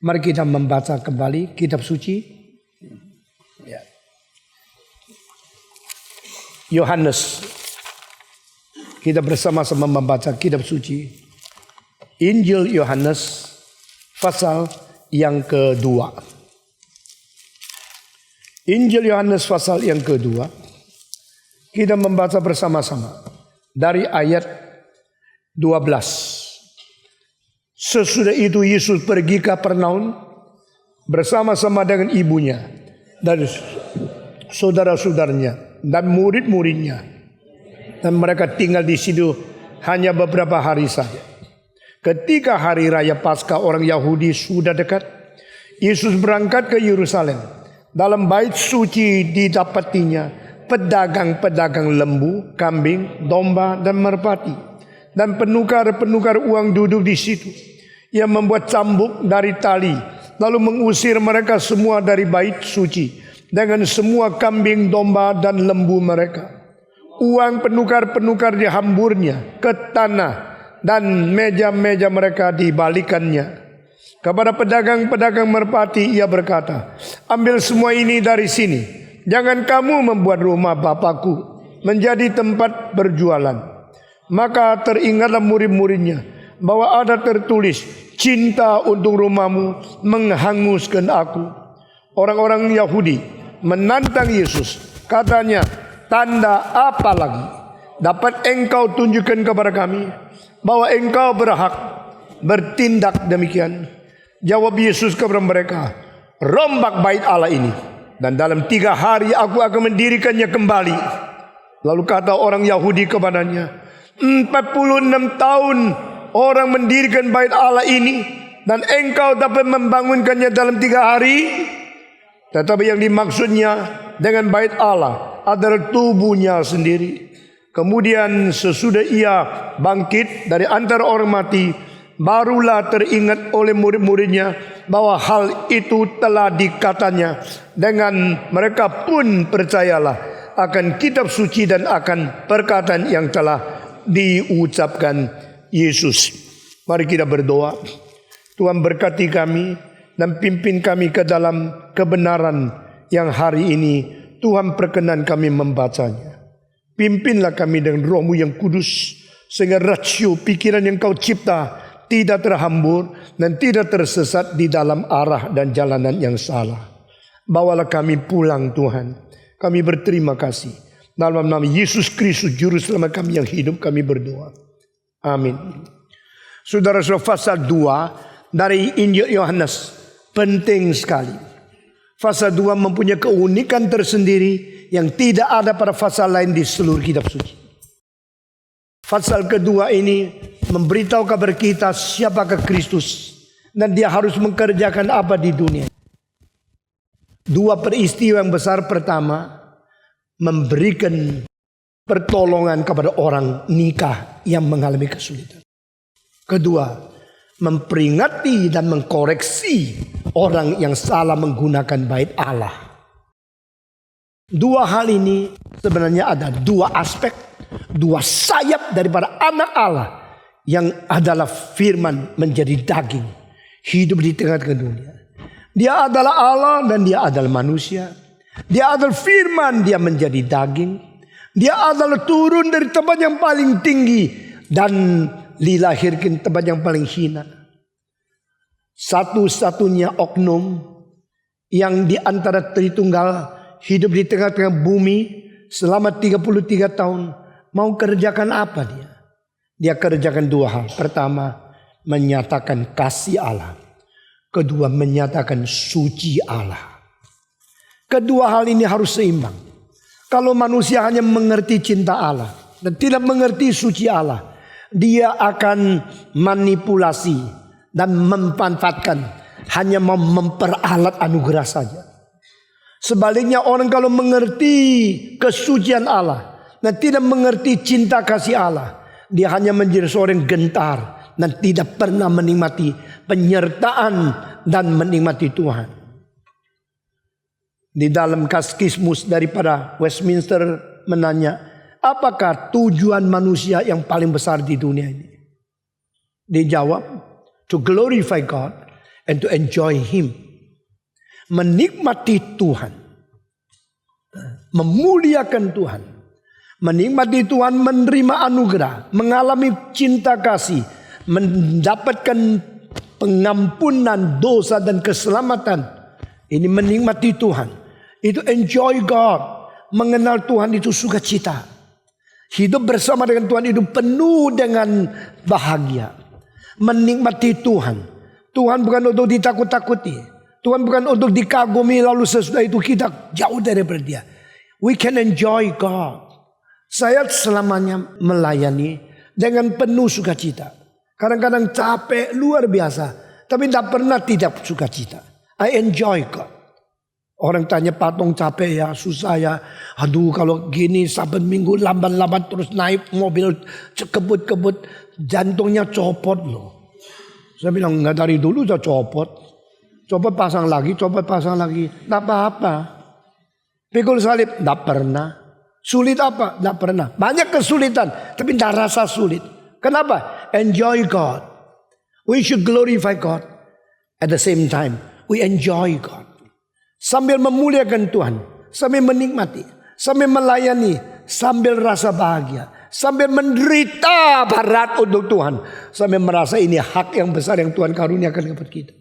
Mari kita membaca kembali kitab suci. Ya. Yohanes. Kita bersama-sama membaca kitab suci. Injil Yohanes pasal yang kedua. Injil Yohanes pasal yang kedua. Kita membaca bersama-sama dari ayat 12. Sesudah itu Yesus pergi ke Kapernaum bersama-sama dengan ibunya dan saudara-saudaranya dan murid-muridnya, dan mereka tinggal di situ hanya beberapa hari saja. Ketika hari raya Paskah orang Yahudi sudah dekat, Yesus berangkat ke Yerusalem. Dalam bait suci didapatinya pedagang-pedagang lembu, kambing, domba, dan merpati, dan penukar-penukar uang duduk di situ. Ia membuat cambuk dari tali, lalu mengusir mereka semua dari bait suci dengan semua kambing, domba, dan lembu mereka. Uang penukar-penukar dihamburnya ke tanah, dan meja-meja mereka dibalikannya. Kepada pedagang-pedagang merpati ia berkata, ambil semua ini dari sini. Jangan kamu membuat rumah Bapakku menjadi tempat berjualan. Maka teringatlah murid-muridnya bahwa ada tertulis, cinta untuk rumahmu menghanguskan aku. Orang-orang Yahudi menantang Yesus. Katanya, tanda apa lagi dapat engkau tunjukkan kepada kami bahwa engkau berhak bertindak demikian? Jawab Yesus kepada mereka, rombak bait Allah ini, dan dalam 3 hari aku akan mendirikannya kembali. Lalu kata orang Yahudi kepadanya, 46 tahun orang mendirikan bait Allah ini, dan engkau dapat membangunkannya dalam 3 hari? Tetapi yang dimaksudnya dengan bait Allah adalah tubuhnya sendiri. Kemudian sesudah ia bangkit dari antara orang mati, barulah teringat oleh murid-muridnya bahwa hal itu telah dikatanya. Dengan mereka pun percayalah akan kitab suci dan akan perkataan yang telah diucapkan Yesus. Mari kita berdoa. Tuhan berkati kami dan pimpin kami ke dalam kebenaran yang hari ini Tuhan perkenan kami membacanya. Pimpinlah kami dengan Roh-Mu yang kudus, sehingga rasio pikiran yang Kau cipta tidak terhambur dan tidak tersesat di dalam arah dan jalanan yang salah. Bawalah kami pulang Tuhan. Kami berterima kasih. Dalam nama Yesus Kristus Juru Selamat kami yang hidup, kami berdoa. Amin. Saudara-saudara, pasal 2 dari Injil Yohanes penting sekali. Pasal 2 mempunyai keunikan tersendiri yang tidak ada pada pasal lain di seluruh kitab suci. Pasal kedua ini memberitahu kabar kita siapakah Kristus dan dia harus mengerjakan apa di dunia. 2 peristiwa yang besar. Pertama, memberikan pertolongan kepada orang nikah yang mengalami kesulitan. Kedua, memperingati dan mengkoreksi orang yang salah menggunakan bait Allah. 2 hal ini sebenarnya ada 2 aspek, 2 sayap daripada anak Allah yang adalah firman menjadi daging, hidup di tengah-tengah dunia. Dia adalah Allah dan dia adalah manusia. Dia adalah firman, dia menjadi daging. Dia adalah turun dari tempat yang paling tinggi dan dilahirkan tempat yang paling hina. Satu-satunya oknum yang di antara Tritunggal hidup di tengah-tengah bumi selama 33 tahun. Mau kerjakan apa dia? Dia kerjakan 2 hal. Pertama, menyatakan kasih Allah. Kedua, menyatakan suci Allah. Kedua hal ini harus seimbang. Kalau manusia hanya mengerti cinta Allah dan tidak mengerti suci Allah, dia akan manipulasi dan memanfaatkan, hanya mau memperalat anugerah saja. Sebaliknya orang kalau mengerti kesucian Allah dan tidak mengerti cinta kasih Allah, dia hanya menjadi seorang gentar dan tidak pernah menikmati penyertaan dan menikmati Tuhan. Di dalam katekismus daripada Westminster menanya, apakah tujuan manusia yang paling besar di dunia ini? Dijawab, to glorify God and to enjoy Him. Menikmati Tuhan. Memuliakan Tuhan. Menikmati Tuhan, menerima anugerah, mengalami cinta kasih, mendapatkan pengampunan dosa dan keselamatan. Ini menikmati Tuhan. Itu enjoy God. Mengenal Tuhan itu sukacita. Hidup bersama dengan Tuhan itu penuh dengan bahagia. Menikmati Tuhan. Tuhan bukan untuk ditakut-takuti. Tuhan bukan untuk dikagumi lalu sesudah itu kita jauh daripada Dia. We can enjoy God. Saya selamanya melayani dengan penuh sukacita. Kadang-kadang capek luar biasa, tapi tidak pernah tidak sukacita. I enjoy God. Orang tanya Patong capek ya, susah ya. Aduh kalau gini Sabat Minggu lambat-lambat terus naik mobil kebut-kebut, jantungnya copot loh. Saya bilang enggak, dari dulu saya copot. Copot pasang lagi, tidak apa-apa. Pikul salib, tidak pernah. Sulit apa? Tidak pernah. Banyak kesulitan, tapi tidak rasa sulit. Kenapa? Enjoy God. We should glorify God. At the same time, we enjoy God. Sambil memuliakan Tuhan, sambil menikmati, sambil melayani, sambil rasa bahagia, sambil menderita berat untuk Tuhan, sambil merasa ini hak yang besar yang Tuhan karuniakan kepada kita.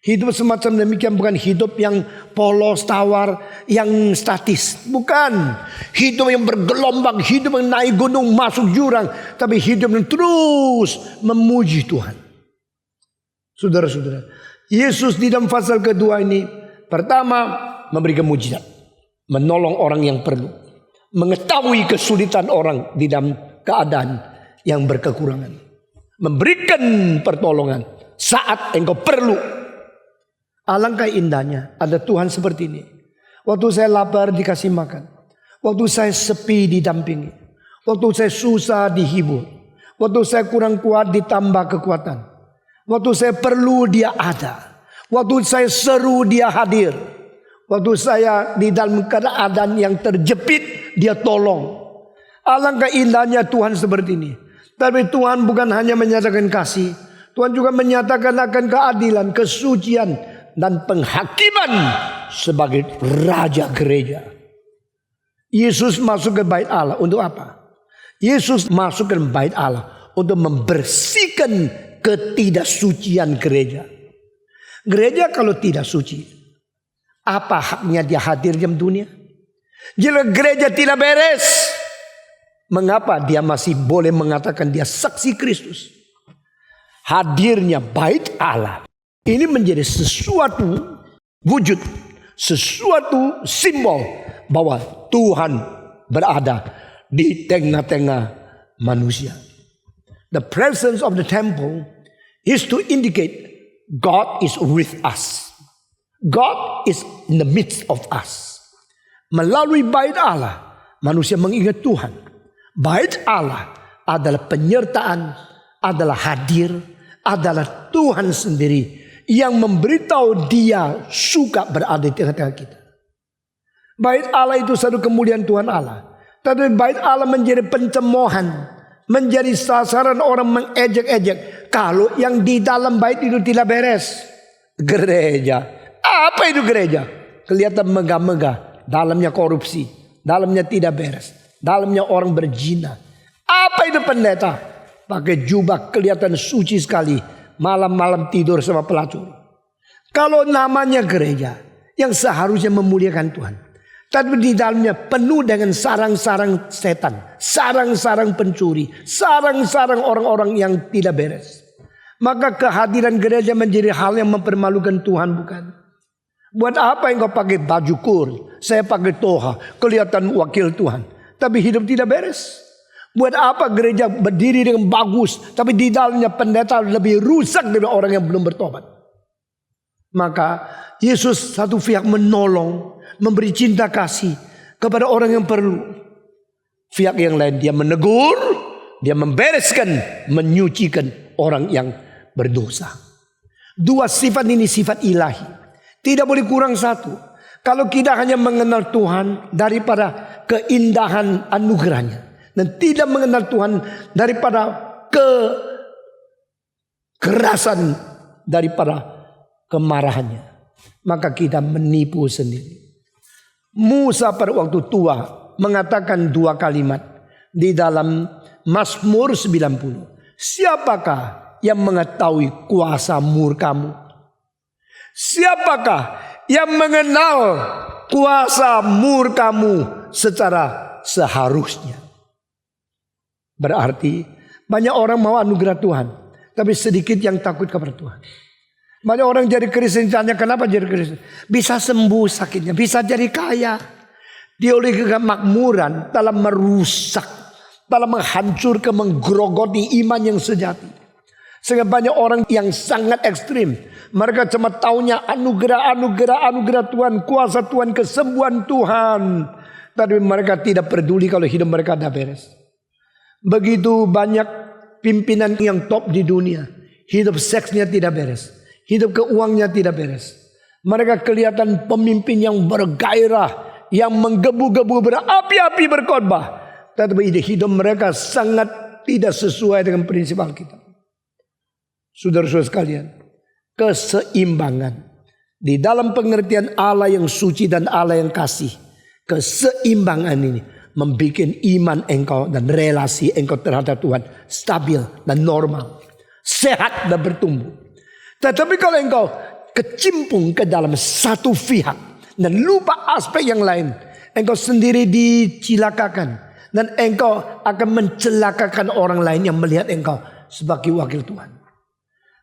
Hidup semacam demikian bukan hidup yang polos tawar, yang statis. Bukan. Hidup yang bergelombang, hidup yang naik gunung, masuk jurang. Tapi hidup yang terus memuji Tuhan. Saudara-saudara, Yesus di dalam pasal kedua ini, pertama memberikan mujizat. Menolong orang yang perlu. Mengetahui kesulitan orang di dalam keadaan yang berkekurangan. Memberikan pertolongan saat engkau perlu. Alangkah indahnya ada Tuhan seperti ini. Waktu saya lapar dikasih makan. Waktu saya sepi didampingi. Waktu saya susah dihibur. Waktu saya kurang kuat ditambah kekuatan. Waktu saya perlu Dia ada. Waktu saya seru Dia hadir. Waktu saya di dalam keadaan yang terjepit Dia tolong. Alangkah indahnya Tuhan seperti ini. Tapi Tuhan bukan hanya menyatakan kasih. Tuhan juga menyatakan akan keadilan, kesucian, dan penghakiman sebagai Raja Gereja. Yesus masuk ke bait Allah untuk apa? Yesus masuk ke bait Allah untuk membersihkan ketidaksucian gereja. Gereja kalau tidak suci, apa haknya dia hadir di dunia? Jika gereja tidak beres, mengapa dia masih boleh mengatakan dia saksi Kristus? Hadirnya bait Allah ini menjadi sesuatu wujud, sesuatu simbol bahwa Tuhan berada di tengah-tengah manusia. The presence of the temple is to indicate God is with us. God is in the midst of us. Melalui bait Allah, manusia mengingat Tuhan. Bait Allah adalah penyertaan, adalah hadir, adalah Tuhan sendiri yang memberitahu Dia suka berada di tengah-tengah kita. Bait Allah itu satu kemuliaan Tuhan Allah. Tapi bait Allah menjadi pencemoohan, menjadi sasaran orang mengejek-ejek kalau yang di dalam bait itu tidak beres. Gereja, apa itu gereja? Kelihatan megah-megah, dalamnya korupsi, dalamnya tidak beres, dalamnya orang berzina. Apa itu pendeta? Pakai jubah kelihatan suci sekali. Malam-malam tidur sama pelacur. Kalau namanya gereja yang seharusnya memuliakan Tuhan, tapi di dalamnya penuh dengan sarang-sarang setan, sarang-sarang pencuri, sarang-sarang orang-orang yang tidak beres, maka kehadiran gereja menjadi hal yang mempermalukan Tuhan, bukan? Buat apa yang kau pakai baju kur, saya pakai toha, kelihatan wakil Tuhan, tapi hidup tidak beres? Buat apa gereja berdiri dengan bagus, tapi di dalamnya pendeta lebih rusak dari orang yang belum bertobat? Maka Yesus satu pihak menolong, memberi cinta kasih kepada orang yang perlu. Pihak yang lain dia menegur, dia membereskan, menyucikan orang yang berdosa. Dua sifat ini sifat ilahi. Tidak boleh kurang satu. Kalau kita hanya mengenal Tuhan daripada keindahan anugerahnya, dan tidak mengenal Tuhan daripada kekerasan daripada kemarahannya. Maka kita menipu sendiri. Musa pada waktu tua mengatakan 2 kalimat di dalam Mazmur 90. Siapakah yang mengetahui kuasa murkamu? Siapakah yang mengenal kuasa murkamu secara seharusnya? Berarti banyak orang mau anugerah Tuhan, tapi sedikit yang takut kepada Tuhan. Banyak orang jadi Kristen, tanya kenapa jadi Kristen? Bisa sembuh sakitnya, bisa jadi kaya. Dia oleh kemakmuran dalam merusak, dalam menghancurkan, menggerogoti iman yang sejati. Sehingga banyak orang yang sangat ekstrim. Mereka cuma taunya anugerah Tuhan, kuasa Tuhan, kesembuhan Tuhan. Tapi mereka tidak peduli kalau hidup mereka dah beres. Begitu banyak pimpinan yang top di dunia, hidup seksnya tidak beres, hidup keuangannya tidak beres. Mereka kelihatan pemimpin yang bergairah, yang menggebu-gebu berapi-api berkhotbah, tetapi hidup mereka sangat tidak sesuai dengan prinsip Alkitab. Saudara-saudara sekalian, keseimbangan di dalam pengertian Allah yang suci dan Allah yang kasih, keseimbangan ini membuat iman engkau dan relasi engkau terhadap Tuhan stabil dan normal, sehat dan bertumbuh. Tetapi kalau engkau kecimpung ke dalam satu pihak dan lupa aspek yang lain, engkau sendiri dicilakakan dan engkau akan mencelakakan orang lain yang melihat engkau sebagai wakil Tuhan.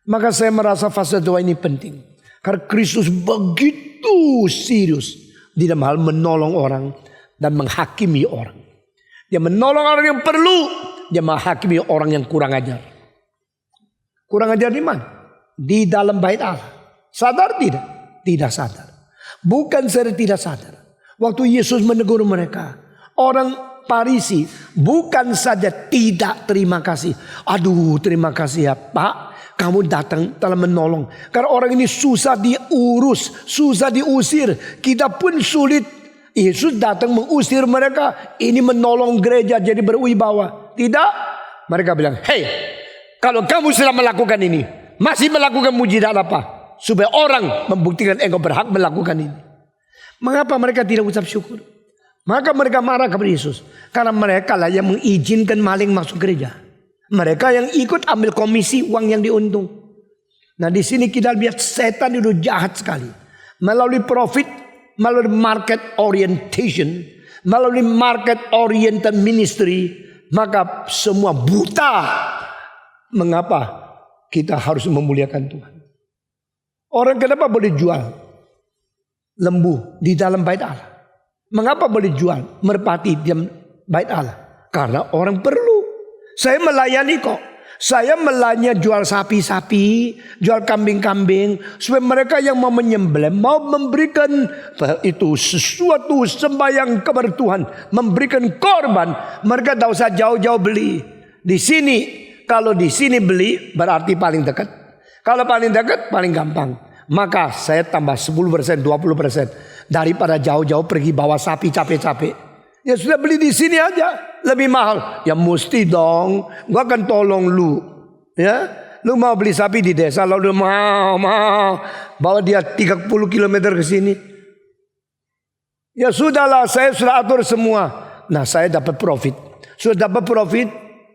Maka saya merasa fase 2 ini penting, karena Kristus begitu serius di dalam hal menolong orang dan menghakimi orang. Dia menolong orang yang perlu, dia menghakimi orang yang kurang ajar. Kurang ajar di mana? Di dalam bait Allah. Sadar tidak? Tidak sadar. Bukan saya tidak sadar. Waktu Yesus menegur mereka, orang Farisi bukan saja tidak terima kasih. Aduh, terima kasih ya Pak, kamu datang telah menolong. Karena orang ini susah diurus, susah diusir. Kita pun sulit. Yesus datang mengusir mereka. Ini menolong gereja jadi berwibawa. Tidak. Mereka bilang, hey, kalau kamu sudah melakukan ini, masih melakukan mujizat apa? Supaya orang membuktikan engkau berhak melakukan ini. Mengapa mereka tidak ucap syukur? Maka mereka marah kepada Yesus. Karena mereka lah yang mengizinkan maling masuk gereja. Mereka yang ikut ambil komisi uang yang diuntung. Nah di sini kita lihat setan itu jahat sekali. Melalui profit, melalui market orientation, melalui market oriented ministry, maka semua buta. Mengapa kita harus memuliakan Tuhan? Orang kenapa boleh jual lembu di dalam bait Allah? Mengapa boleh jual merpati di dalam bait Allah? Karena orang perlu. Saya melayani kok. Saya melayani jual sapi-sapi, jual kambing-kambing, supaya mereka yang mau menyembelih, mau memberikan itu sesuatu sembahyang kepada Tuhan, memberikan korban, mereka tidak usah jauh-jauh beli. Di sini, kalau di sini beli berarti paling dekat. Kalau paling dekat paling gampang. Maka saya tambah 10%, 20% daripada jauh-jauh pergi bawa sapi capek-capek. Ya sudah beli di sini aja. Lebih mahal. Ya mesti dong. Gua akan tolong lu. Ya. Lu mau beli sapi di desa. Lalu mau. Bawa dia 30 km ke sini. Ya sudahlah. Saya sudah atur semua. Nah saya dapat profit. Sudah dapat profit.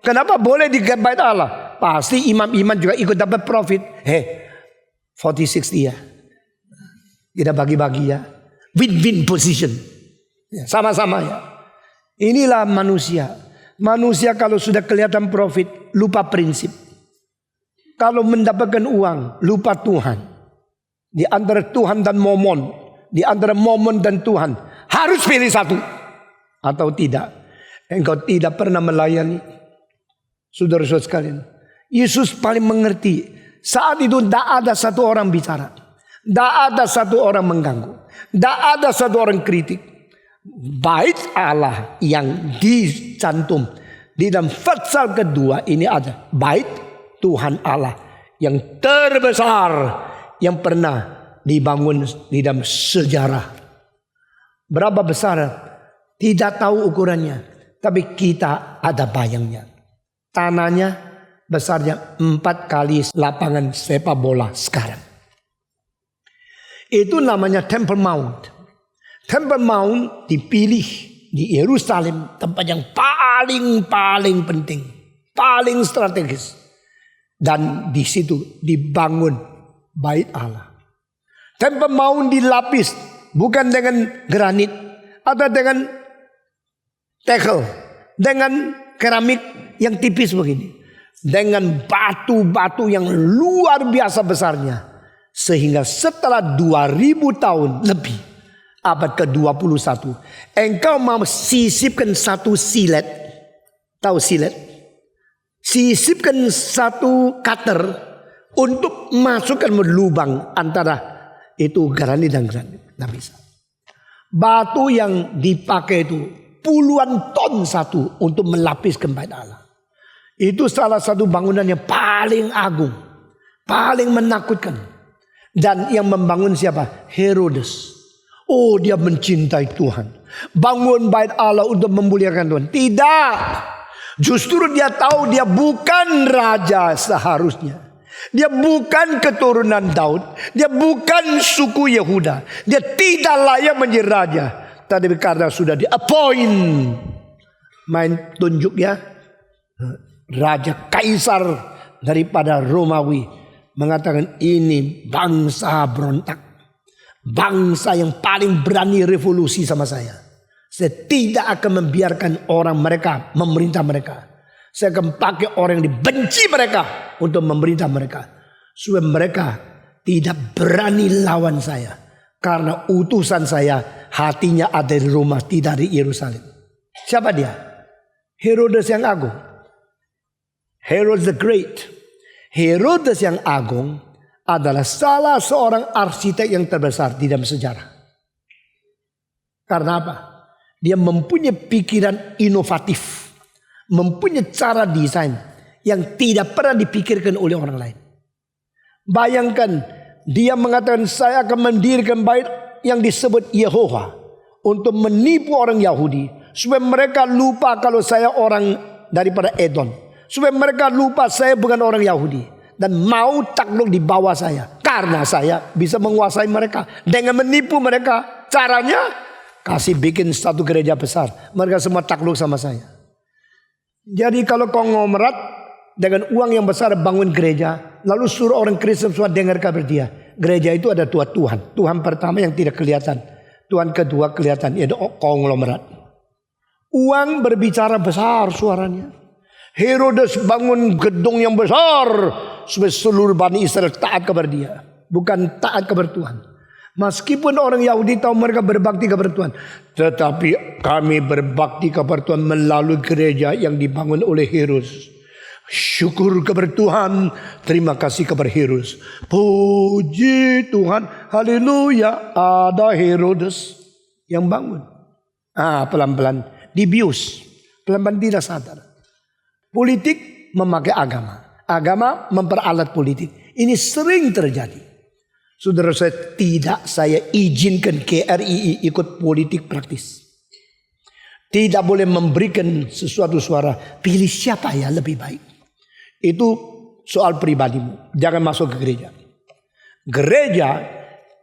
Kenapa boleh di bait Allah? Pasti imam-imam juga ikut dapat profit. 40-60 ya. Kita bagi-bagi ya. Win-win position. Ya, sama-sama ya. Inilah manusia. Manusia kalau sudah kelihatan profit, lupa prinsip. Kalau mendapatkan uang, lupa Tuhan. Di antara Tuhan dan momon, di antara momon dan Tuhan, harus pilih satu. Atau tidak. Engkau tidak pernah melayani. Saudara-saudara sekalian, Yesus paling mengerti. Saat itu tidak ada satu orang bicara. Tidak ada satu orang mengganggu. Tidak ada satu orang kritik. Bait Allah yang dicantum di dalam pasal kedua ini ada bait Tuhan Allah yang terbesar yang pernah dibangun di dalam sejarah. Berapa besar? Tidak tahu ukurannya, tapi kita ada bayangnya. Tanahnya besarnya 4 kali lapangan sepak bola sekarang. Itu namanya Temple Mount. Temple Mount dipilih di Yerusalem, tempat yang paling penting, paling strategis. Dan di situ dibangun Bait Allah. Temple Mount dilapis bukan dengan granit atau dengan tegel, dengan keramik yang tipis begini, dengan batu-batu yang luar biasa besarnya, sehingga setelah 2000 tahun lebih, abad ke-21, engkau mau sisipkan satu silet, tahu silet? Sisipkan satu cutter untuk masukkan lubang antara itu granit dan granit. Tidak bisa. Batu yang dipakai itu puluhan ton satu untuk melapiskan Bait Allah. Itu salah satu bangunan yang paling agung, paling menakutkan. Dan yang membangun siapa? Herodes. Oh, dia mencintai Tuhan. Bangun Bait Allah untuk memuliakan Tuhan. Tidak. Justru dia tahu dia bukan raja seharusnya. Dia bukan keturunan Daud. Dia bukan suku Yehuda. Dia tidak layak menjadi raja. Tapi karena sudah di-appoint, main tunjuk ya, raja kaisar daripada Romawi, mengatakan ini bangsa berontak, bangsa yang paling berani revolusi sama saya. Saya tidak akan membiarkan orang mereka memerintah mereka. Saya akan pakai orang yang dibenci mereka untuk memerintah mereka, supaya mereka tidak berani lawan saya. Karena utusan saya hatinya ada di Roma, tidak di Yerusalem. Siapa dia? Herodes yang agung. Herodes the Great. Herodes yang agung adalah salah seorang arsitek yang terbesar di dalam sejarah. Karena apa? Dia mempunyai pikiran inovatif. Mempunyai cara desain yang tidak pernah dipikirkan oleh orang lain. Bayangkan, dia mengatakan saya akan mendirikan bait yang disebut Yehova untuk menipu orang Yahudi, supaya mereka lupa kalau saya orang daripada Edom, supaya mereka lupa saya bukan orang Yahudi dan mau takluk di bawah saya, karena saya bisa menguasai mereka dengan menipu mereka. Caranya kasih bikin satu gereja besar, mereka semua takluk sama saya. Jadi kalau konglomerat dengan uang yang besar bangun gereja, lalu suruh orang Kristen semua dengar kabar dia. Gereja itu ada dua Tuhan. Tuhan pertama yang tidak kelihatan, Tuhan kedua kelihatan, yaitu konglomerat. Uang berbicara besar suaranya. Herodes bangun gedung yang besar supaya seluruh Bani Israel taat kepada dia, bukan taat kepada Tuhan. Meskipun orang Yahudi tahu mereka berbakti kepada Tuhan, tetapi kami berbakti kepada Tuhan melalui gereja yang dibangun oleh Herodes. Syukur kepada Tuhan, terima kasih kepada Herodes. Puji Tuhan, haleluya, ada Herodes yang bangun. Pelan-pelan dibius, pelan-pelan tidak sadar. Politik memakai agama, agama memperalat politik. Ini sering terjadi. Saudara, saya izinkan KRII ikut politik praktis. Tidak boleh memberikan sesuatu suara, pilih siapa ya lebih baik. Itu soal pribadimu, jangan masuk ke gereja. Gereja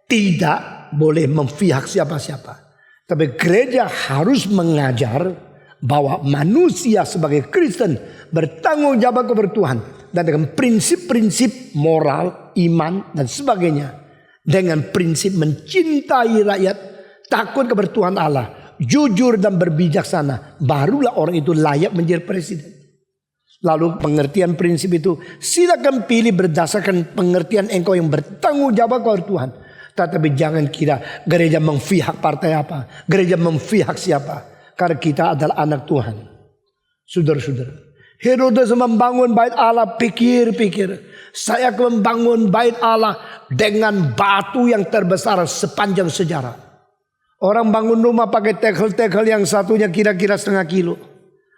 tidak boleh memihak siapa-siapa. Tapi gereja harus mengajar bahwa manusia sebagai Kristen bertanggung jawab kepada Tuhan. Dan dengan prinsip-prinsip moral, iman dan sebagainya. Dengan prinsip mencintai rakyat, takut kepada Tuhan Allah, jujur dan berbijaksana, barulah orang itu layak menjadi presiden. Lalu pengertian prinsip itu silakan pilih berdasarkan pengertian engkau yang bertanggung jawab kepada Tuhan. Tetapi jangan kira gereja memihak partai apa, gereja memihak siapa. Karena kita adalah anak Tuhan. Saudara-saudara, Herodes membangun bait Allah, pikir-pikir, saya akan membangun bait Allah dengan batu yang terbesar sepanjang sejarah. Orang bangun rumah pakai tegel-tegel yang satunya kira-kira 0,5 kilo.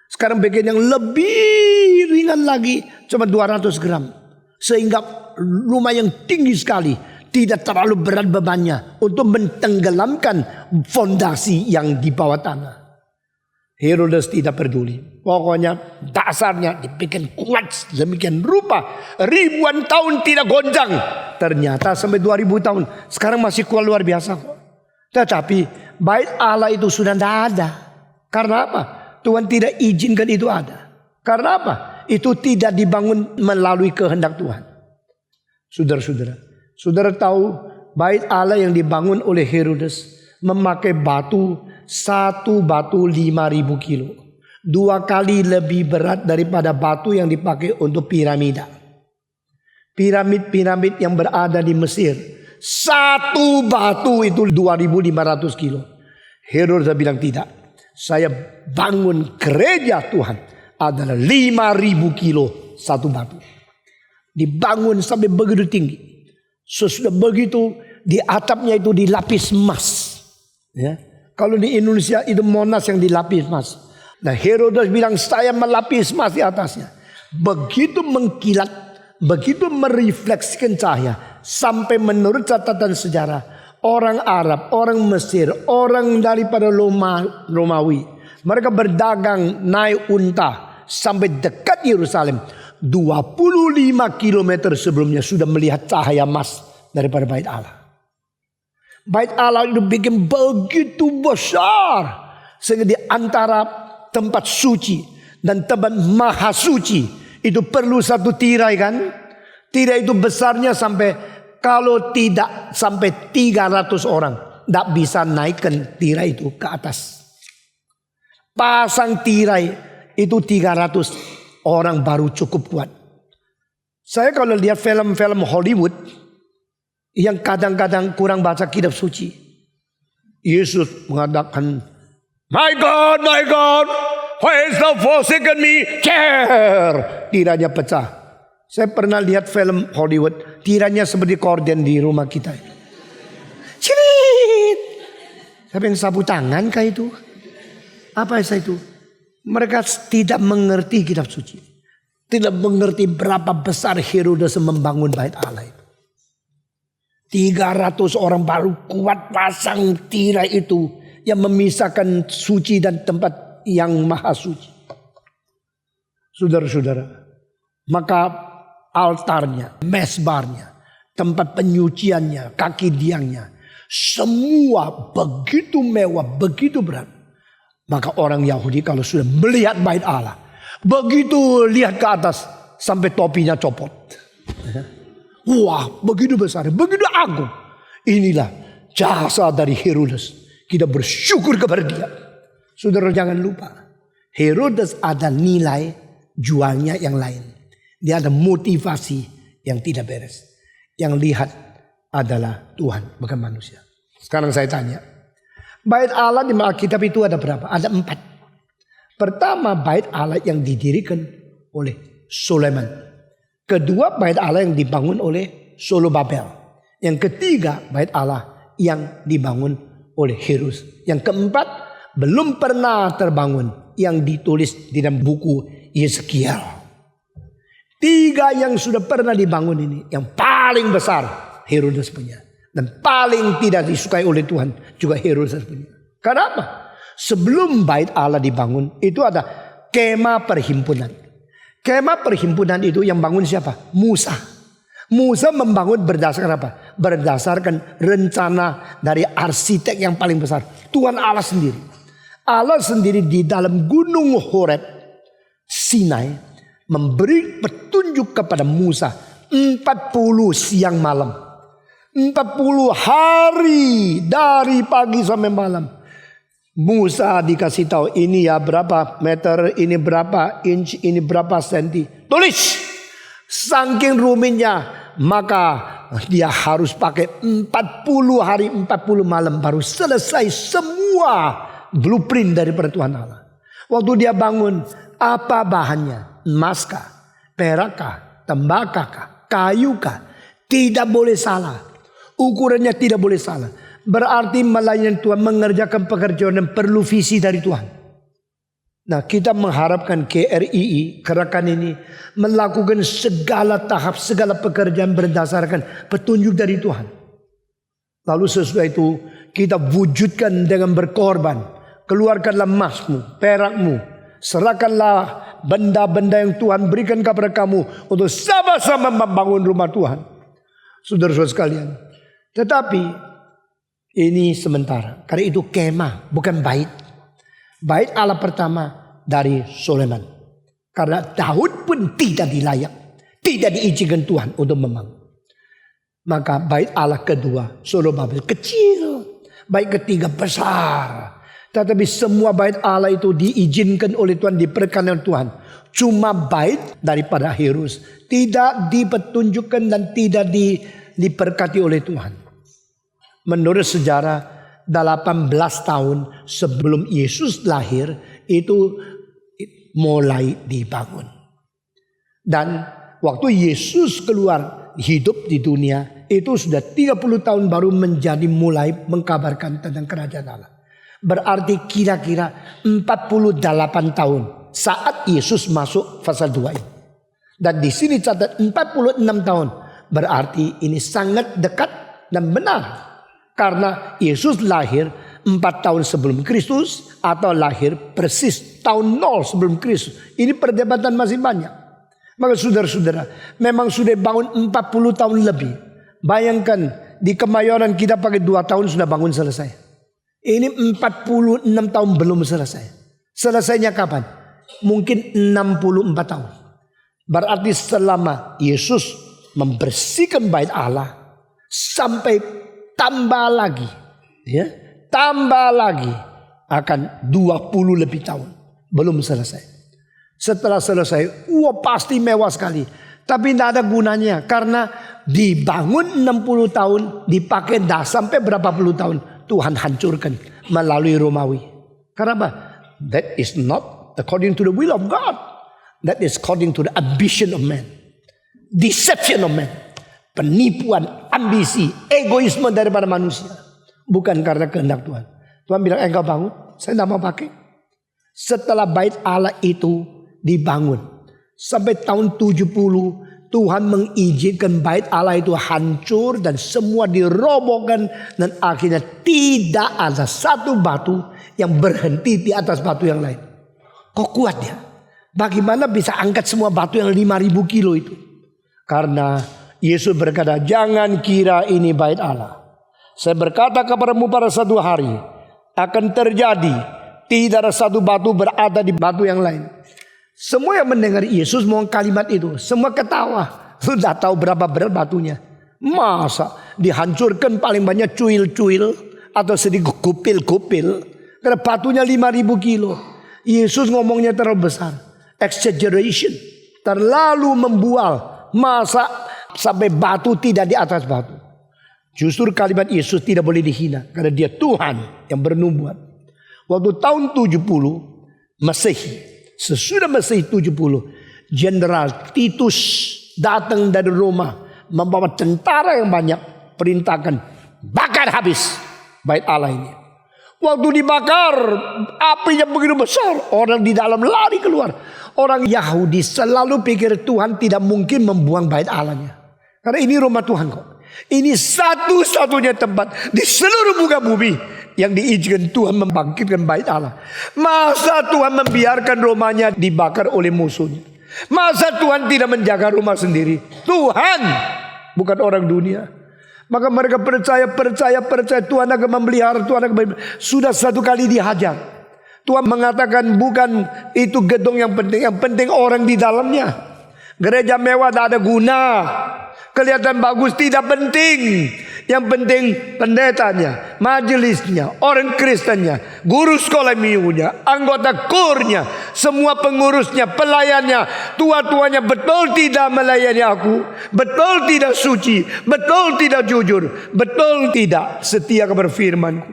Sekarang bagian yang lebih ringan lagi, cuma 200 gram. Sehingga rumah yang tinggi sekali, tidak terlalu berat bebannya untuk mentenggelamkan fondasi yang di bawah tanah. Herodes tidak peduli. Pokoknya dasarnya dibikin kuat demikian rupa. Ribuan tahun tidak gonjang. Ternyata sampai 2000 tahun. Sekarang masih kuat luar biasa kok. Tetapi bait Allah itu sudah tidak ada. Karena apa? Tuhan tidak izinkan itu ada. Karena apa? Itu tidak dibangun melalui kehendak Tuhan. Saudara-saudara. Saudara tahu bait Allah yang dibangun oleh Herodes memakai batu, satu batu 5.000 kilo. 2 kali lebih berat daripada batu yang dipakai untuk piramida. Piramid-piramid yang berada di Mesir. Satu batu itu 2.500 kilo. Herodes bilang tidak. Saya bangun gereja Tuhan adalah 5.000 kilo satu batu. Dibangun sampai begitu tinggi. Sesudah begitu di atapnya itu dilapis emas. Ya. Kalau di Indonesia itu Monas yang dilapis emas. Nah Herodes bilang saya melapis emas di atasnya. Begitu mengkilat, begitu merefleksikan cahaya. Sampai menurut catatan sejarah. Orang Arab, orang Mesir, orang daripada Romawi. Mereka berdagang naik unta sampai dekat Yerusalem. 25 kilometer sebelumnya sudah melihat cahaya emas daripada bait Allah. Bait Allah itu bikin begitu besar. Sehingga di antara tempat suci dan tempat maha suci itu perlu satu tirai kan. Tirai itu besarnya sampai kalau tidak sampai 300 orang. Tidak bisa naikkan tirai itu ke atas. Pasang tirai itu 300 orang baru cukup kuat. Saya kalau lihat film-film Hollywood yang kadang-kadang kurang baca kitab suci. Yesus mengatakan, my God, why has thou forsaken me? Tiranya pecah. Saya pernah lihat film Hollywood, tiranya seperti korden di rumah kita. Cirit. Siapa yang sapu tangan kah itu? Apa itu? Mereka tidak mengerti kitab suci. Tidak mengerti berapa besar Herodes membangun bait Allah itu. 300 orang baru kuat pasang tirai itu yang memisahkan suci dan tempat yang maha suci. Saudara-saudara, maka altarnya, mesbarnya, tempat penyuciannya, kaki tiangnya, semua begitu mewah, begitu berat. Maka orang Yahudi kalau sudah melihat bait Allah, begitu lihat ke atas sampai topinya copot. Wah, begitu besar, begitu agung. Inilah jasa dari Herodes. Kita bersyukur kepada dia. Saudara jangan lupa, Herodes ada nilai jualnya yang lain. Dia ada motivasi yang tidak beres. Yang lihat adalah Tuhan, bukan manusia. Sekarang saya tanya, bait Allah di Alkitab itu ada berapa? Ada 4. Pertama, bait Allah yang didirikan oleh Sulaiman. Kedua, bait Allah yang dibangun oleh Zorobabel. Yang ketiga, bait Allah yang dibangun oleh Herodes. Yang keempat, belum pernah terbangun, yang ditulis di dalam buku Yeskiel. 3 yang sudah pernah dibangun ini, yang paling besar Herodes punya. Dan paling tidak disukai oleh Tuhan juga Herodes punya. Karena apa? Sebelum bait Allah dibangun, itu ada kemah perhimpunan. Kemah perhimpunan itu yang bangun siapa? Musa. Musa membangun berdasarkan apa? Berdasarkan rencana dari arsitek yang paling besar. Tuhan Allah sendiri. Allah sendiri di dalam gunung Horeb, Sinai, memberi petunjuk kepada Musa 40 siang malam. 40 hari dari pagi sampai malam. Musa dikasih tahu ini ya berapa meter, ini berapa inch, ini berapa senti. Tulis. Saking rumitnya, maka dia harus pakai 40 hari 40 malam baru selesai semua blueprint daripada Tuhan Allah. Waktu dia bangun, apa bahannya? Emas kah? Perak kah? Tembakau kah? Kayu kah? Tidak boleh salah. Ukurannya tidak boleh salah. Berarti melayani Tuhan, mengerjakan pekerjaan yang perlu visi dari Tuhan. Nah, kita mengharapkan KRII, gerakan ini, melakukan segala tahap, segala pekerjaan berdasarkan petunjuk dari Tuhan. Lalu sesudah itu kita wujudkan dengan berkorban. keluarkanlah emasmu, perakmu, serahkanlah benda-benda yang Tuhan berikan kepada kamu untuk sama-sama membangun rumah Tuhan. Saudara-saudara sekalian. Tetapi ini sementara. Karena itu kemah, bukan bait. Bait Allah pertama dari Sulaiman. Karena Daud pun tidak dilayak, tidak diizinkan Tuhan untuk membangun. Maka bait Allah kedua, Zorobabel, kecil. Bait ketiga besar. Tetapi semua bait Allah itu diizinkan oleh Tuhan, diperkenankan Tuhan. Cuma bait daripada Hirus tidak dipetunjukkan dan tidak diberkati oleh Tuhan. Menurut sejarah 18 tahun sebelum Yesus lahir itu mulai dibangun. Dan waktu Yesus keluar hidup di dunia itu sudah 30 tahun baru menjadi mulai mengkabarkan tentang kerajaan Allah. Berarti kira-kira 48 tahun saat Yesus masuk fase 2 ini. Dan di sini catat 46 tahun. Berarti ini sangat dekat dan benar. Karena Yesus lahir 4 tahun sebelum Kristus atau lahir persis tahun 0 sebelum Kristus. Ini perdebatan masih banyak. Maka saudara-saudara, memang sudah bangun 40 tahun lebih. Bayangkan di Kemayoran kita pakai 2 tahun sudah bangun selesai. Ini 46 tahun belum selesai. Selesainya kapan? Mungkin 64 tahun. Berarti selama Yesus membersihkan bait Allah sampai tambah lagi, ya, tambah lagi akan 20 lebih tahun belum selesai. Setelah selesai, pasti mewah sekali. Tapi tidak ada gunanya karena dibangun 60 tahun, dipakai dah sampai berapa puluh tahun Tuhan hancurkan melalui Romawi. Kenapa? That is not according to the will of God. That is according to the ambition of man. Deception of man. Penipuan, ambisi, egoisme daripada manusia. Bukan karena kehendak Tuhan. Tuhan bilang, engkau bangun, saya tidak mau pakai. Setelah bait Allah itu dibangun. Sampai tahun 70, Tuhan mengizinkan bait Allah itu hancur dan semua dirobohkan. Dan akhirnya tidak ada satu batu yang berhenti di atas batu yang lain. Kok kuat ya? Bagaimana bisa angkat semua batu yang 5.000 kilo itu? Karena Yesus berkata, jangan kira ini bait Allah. Saya berkata kepadamu pada satu hari akan terjadi tidak ada satu batu berada di batu yang lain. Semua yang mendengar Yesus ngomong kalimat itu, semua ketawa. Sudah tahu berapa berat batunya. Masa dihancurkan paling banyak cuil-cuil atau sedikit kupil-kupil. Karena batunya 5.000 kilo. Yesus ngomongnya terlalu besar. Exaggeration. Terlalu membual. Masa sampai batu tidak di atas batu. Justru kalimat Yesus tidak boleh dihina. Karena dia Tuhan yang bernubuat. Waktu tahun 70 Masehi. Sesudah Masehi 70. Jenderal Titus datang dari Roma. Membawa tentara yang banyak. Perintahkan bakar habis bait Allah ini. Waktu dibakar, apinya begitu besar. Orang di dalam lari keluar. Orang Yahudi selalu pikir Tuhan tidak mungkin membuang bait Allahnya. Karena ini rumah Tuhan kok. Ini satu-satunya tempat di seluruh muka bumi yang diizinkan Tuhan membangkitkan bait Allah. Masa Tuhan membiarkan rumahnya dibakar oleh musuhnya? Masa Tuhan tidak menjaga rumah sendiri? Tuhan, bukan orang dunia. Maka mereka percaya Tuhan akan memelihara, Tuhan akan memelihara. Sudah satu kali dihajar. Tuhan mengatakan bukan itu gedung yang penting orang di dalamnya. Gereja mewah tidak ada guna. Kelihatan bagus tidak penting. Yang penting pendetanya, majelisnya, orang Kristennya, guru sekolah minggunya, anggota kurnya, semua pengurusnya, pelayannya, tua-tuanya betul tidak melayani aku, betul tidak suci, betul tidak jujur, betul tidak setia kepada firman-Ku.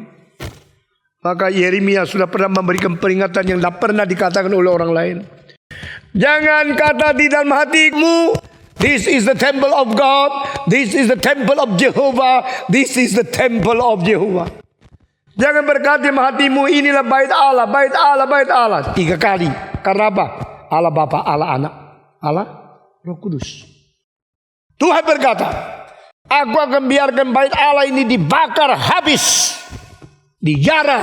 Maka Yeremia sudah pernah memberikan peringatan yang tidak pernah dikatakan oleh orang lain. Jangan kata di dalam hatimu, this is the temple of God. This is the temple of Jehovah. This is the temple of Jehovah. Jangan berkata di hatimu, inilah bait Allah, bait Allah, bait Allah. 3 kali. Karena apa? Allah Bapa, Allah Anak, Allah Roh Kudus. Tuhan berkata, aku akan biarkan bait Allah ini dibakar habis, dijarah,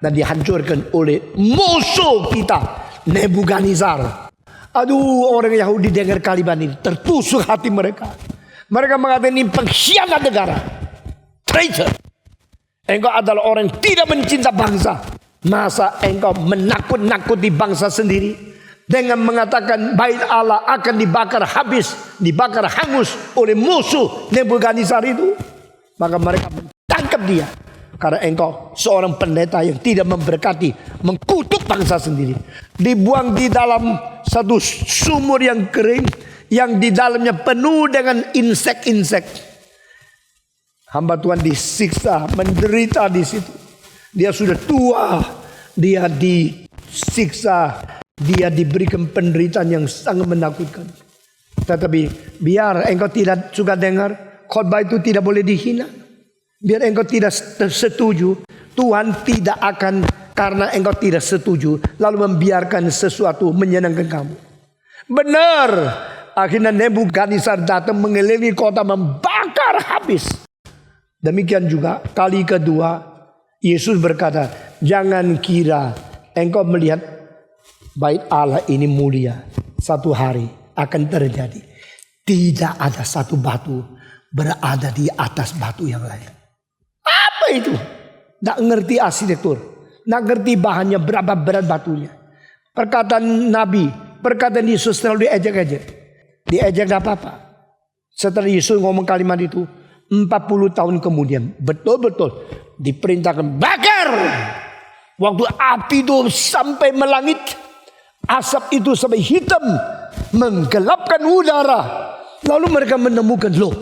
dan dihancurkan oleh musuh kita, Nebukadnezar. Aduh, orang Yahudi dengar kalimat ini, tertusuk hati mereka. Mereka mengatakan ini pengkhianat negara, traitor. Engkau adalah orang yang tidak mencinta bangsa. Masa engkau menakut-nakuti bangsa sendiri dengan mengatakan bait Allah akan dibakar habis, dibakar hangus oleh musuh Nebukadnezar itu. Maka mereka menangkap dia karena engkau seorang pendeta yang tidak memberkati, mengkutuk bangsa sendiri. Dibuang di dalam satu sumur yang kering, yang di dalamnya penuh dengan insek-insek. Hamba Tuhan disiksa, menderita di situ. Dia sudah tua, dia disiksa, dia diberikan penderitaan yang sangat menakutkan. Tetapi biar engkau tidak suka dengar, khotbah itu tidak boleh dihina. Biar engkau tidak setuju, Tuhan tidak akan karena engkau tidak setuju lalu membiarkan sesuatu menyenangkan kamu. Benar, akhirnya Nebukadnezar datang mengelilingi kota, membakar habis. Demikian juga kali kedua Yesus berkata, jangan kira engkau melihat bait Allah ini mulia, satu hari akan terjadi. Tidak ada satu batu berada di atas batu yang lain. Apa itu? Tidak ngerti arsitektur, tidak ngerti bahannya, berapa berat batunya. Perkataan Nabi, perkataan Yesus selalu diejek-ejek. Diejek gak apa-apa. Setelah Yesus ngomong kalimat itu, 40 tahun kemudian betul-betul diperintahkan bakar. Waktu api itu sampai melangit, asap itu sampai hitam, menggelapkan udara. Lalu mereka menemukan, loh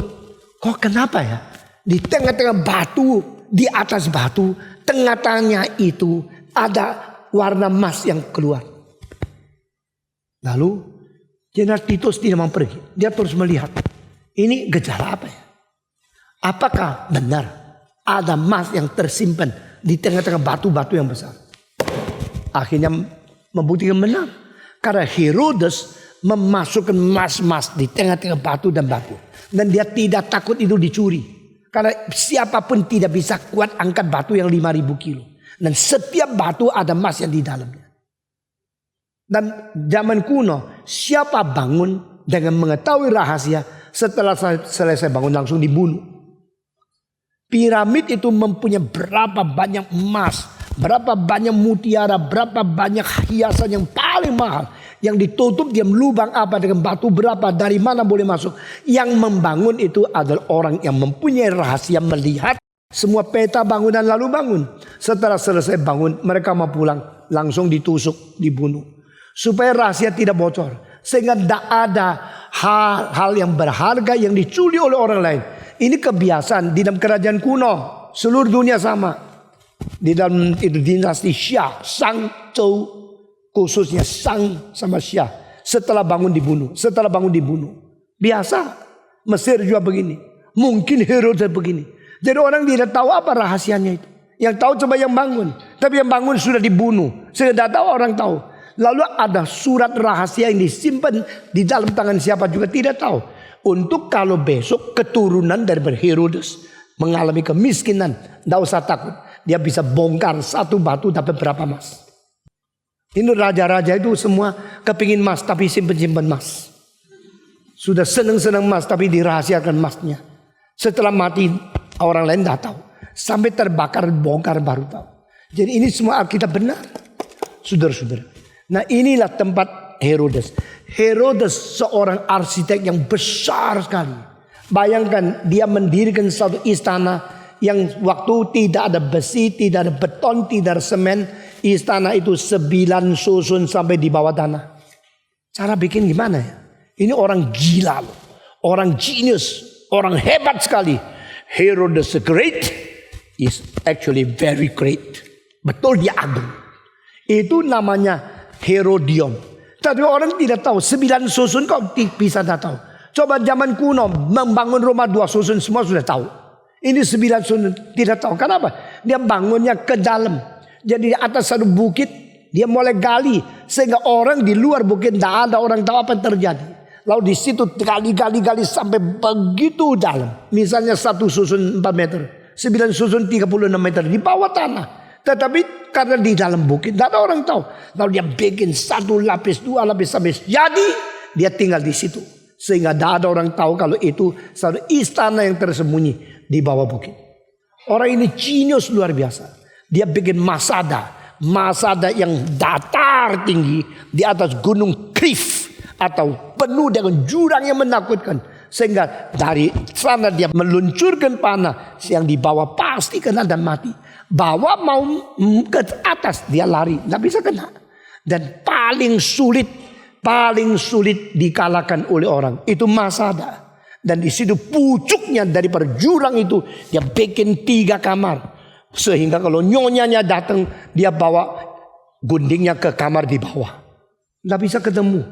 kok kenapa ya? Di tengah-tengah batu, di atas batu, tengah-tengahnya itu ada warna emas yang keluar. Lalu Jenderal Titus tidak mau pergi. Dia terus melihat, ini gejala apa ya? Apakah benar ada emas yang tersimpan di tengah-tengah batu-batu yang besar? Akhirnya membuktikan benar. Karena Herodes memasukkan emas-emas di tengah-tengah batu dan batu. Dan dia tidak takut itu dicuri. Karena siapapun tidak bisa kuat angkat batu yang 5.000 kilo. Dan setiap batu ada emas yang di dalamnya. Dan zaman kuno, siapa bangun dengan mengetahui rahasia, setelah selesai bangun langsung dibunuh. Piramid itu mempunyai berapa banyak emas, berapa banyak mutiara, berapa banyak hiasan yang paling mahal. Yang ditutup dia lubang apa dengan batu berapa, dari mana boleh masuk. Yang membangun itu adalah orang yang mempunyai rahasia, melihat semua peta bangunan lalu bangun. Setelah selesai bangun mereka mau pulang, langsung ditusuk, dibunuh. Supaya rahasia tidak bocor. Sehingga tidak ada hal yang berharga yang dicuri oleh orang lain. Ini kebiasaan di dalam kerajaan kuno. Seluruh dunia sama. Di dalam itu dinasti Shah, Shang Zhou, khususnya Shang sama Shah. Setelah bangun dibunuh. Setelah bangun dibunuh. Biasa. Mesir juga begini. Mungkin Herodes begini. Jadi orang tidak tahu apa rahasianya itu. Yang tahu coba yang bangun. Tapi yang bangun sudah dibunuh. Sudah tahu orang tahu. Lalu ada surat rahasia yang disimpan di dalam tangan siapa juga tidak tahu. Untuk kalau besok keturunan dari Herodes mengalami kemiskinan, tidak usah takut. Dia bisa bongkar satu batu dapat berapa emas. Ini raja-raja itu semua kepingin emas tapi simpen-simpen emas. Sudah senang-senang emas tapi dirahasiakan emasnya. Setelah mati orang lain tidak tahu. Sampai terbakar bongkar baru tahu. Jadi ini semua Alkitab benar. Saudara-saudara. Nah inilah tempat Herodes. Herodes seorang arsitek yang besar sekali. Bayangkan dia mendirikan satu istana yang waktu tidak ada besi, tidak ada beton, tidak ada semen. Istana itu 9 susun sampai di bawah tanah. Cara bikin gimana ya? Ini orang gila loh. Orang genius. Orang hebat sekali. Herodes the Great is actually very great. Betul dia agung. Itu namanya Herodion. Tapi orang tidak tahu 9 susun kok bisa tidak tahu. Coba zaman kuno membangun rumah 2 susun semua sudah tahu. Ini 9 susun tidak tahu. Kenapa? Dia bangunnya ke dalam. Jadi di atas satu bukit dia mulai gali sehingga orang di luar bukit tidak ada orang tahu apa yang terjadi. Lalu di situ gali sampai begitu dalam. Misalnya 1 susun 4 meter, 9 susun 36 meter di bawah tanah. Tetapi karena di dalam bukit, tidak ada orang tahu. Lalu dia bikin 1 lapis, 2 lapis, sampai jadi dia tinggal di situ. Sehingga tidak ada orang tahu kalau itu satu istana yang tersembunyi di bawah bukit. Orang ini jenius luar biasa. Dia bikin masada yang datar tinggi di atas gunung cliff atau penuh dengan jurang yang menakutkan. Sehingga dari sana dia meluncurkan panah yang di bawah pasti kena dan mati. Bawa mau ke atas dia lari, nggak bisa kena. Dan paling sulit dikalahkan oleh orang itu Masada. Dan di situ pucuknya dari jurang itu dia bikin 3 kamar. Sehingga kalau nyonyanya datang dia bawa guntingnya ke kamar di bawah. Nggak bisa ketemu.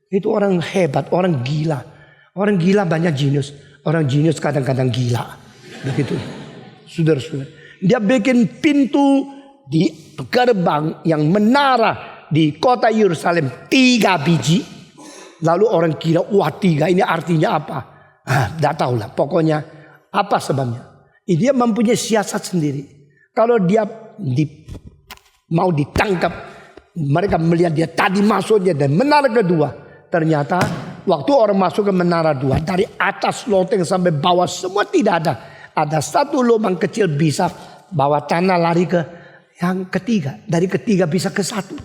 Itu orang hebat, orang gila. Orang gila banyak jenius. Orang jenius kadang-kadang gila. Begitu. Saudara-saudara. Dia bikin pintu di gerbang yang menara di kota Yerusalem 3 biji. Lalu orang kira, wah 3 ini artinya apa? Tidak tahu lah. Pokoknya apa sebabnya. Dia mempunyai siasat sendiri. Kalau dia mau ditangkap. Mereka melihat dia tadi masuknya dan menara kedua. Ternyata waktu orang masuk ke menara 2. Dari atas loteng sampai bawah semua tidak ada. Ada 1 lubang kecil bisa bawa tanah lari ke yang ketiga. Dari ketiga bisa ke 1.